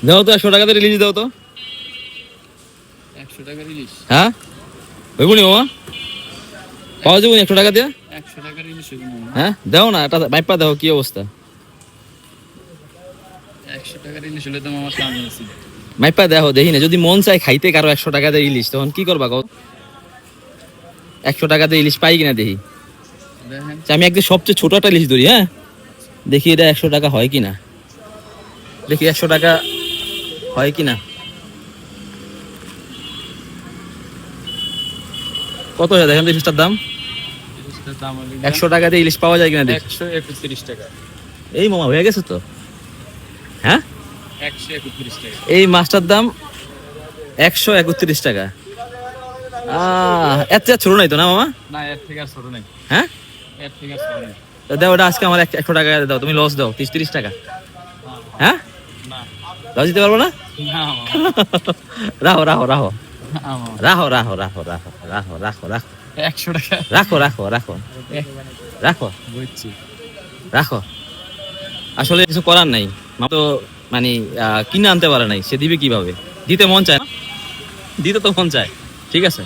দাও তো 100 টাকাতে ইলিশ দাও তো। 100 টাকার ইলিশ? হ্যাঁ হইবনি মামা, পাওয়া যাবে 100 টাকা দিয়ে? 100 টাকার ইলিশ হইব না? হ্যাঁ দাও না, এটা মাইপা দাও কি অবস্থা। 100 টাকার ইলিশ হলে তো মামা কাম আছে। মাইপা দেখো, দেখি না যদি মন চায় খাইতে কারো 100 টাকা দিয়ে ইলিশ, তখন কি করবা কও? 100 টাকা দিয়ে ইলিশ পাই কিনা দেখি। দেখেন আচ্ছা, আমি একদিন সবচেয়ে ছোট একটা ইলিশ ধরি, হ্যাঁ দেখি এটা 100 টাকা হয় কিনা, দেখি 100 টাকা হয় কিনা। কত হয় দেখেন তো ইলিশটার দাম। ইলিশটার দাম হলো 100 টাকা দিয়ে ইলিশ পাওয়া যায় কিনা দেখি। 131 টাকা। এই মামা হয়ে গেছে তো। হ্যাঁ 131 টাকা। এই মাছটার দাম 131 টাকা। এত ছোট নাই তো না মামা? না, এর থেকে আর ছোট নাই। হ্যাঁ এর থেকে আর ছোট নাই। তো দাও ওটা আজকে আমার 100 টাকা দাও, তুমি লস দাও 30 টাকা। হ্যাঁ না লস দিতে পারবো না। না মামা, রাখো রাখো রাখো না মামা। রাখো রাখো রাখো রাখো রাখো রাখো রাখো 100 টাকা রাখো রাখো রাখো রাখো বুঝছি। রাখো। আসলে কিছু করার নাই, মা তো মানে কিনে আনতে পারে নাই, সে দিবে কিভাবে? দিতে মন চায় না, দিতে তো মন চায়, ঠিক আছে।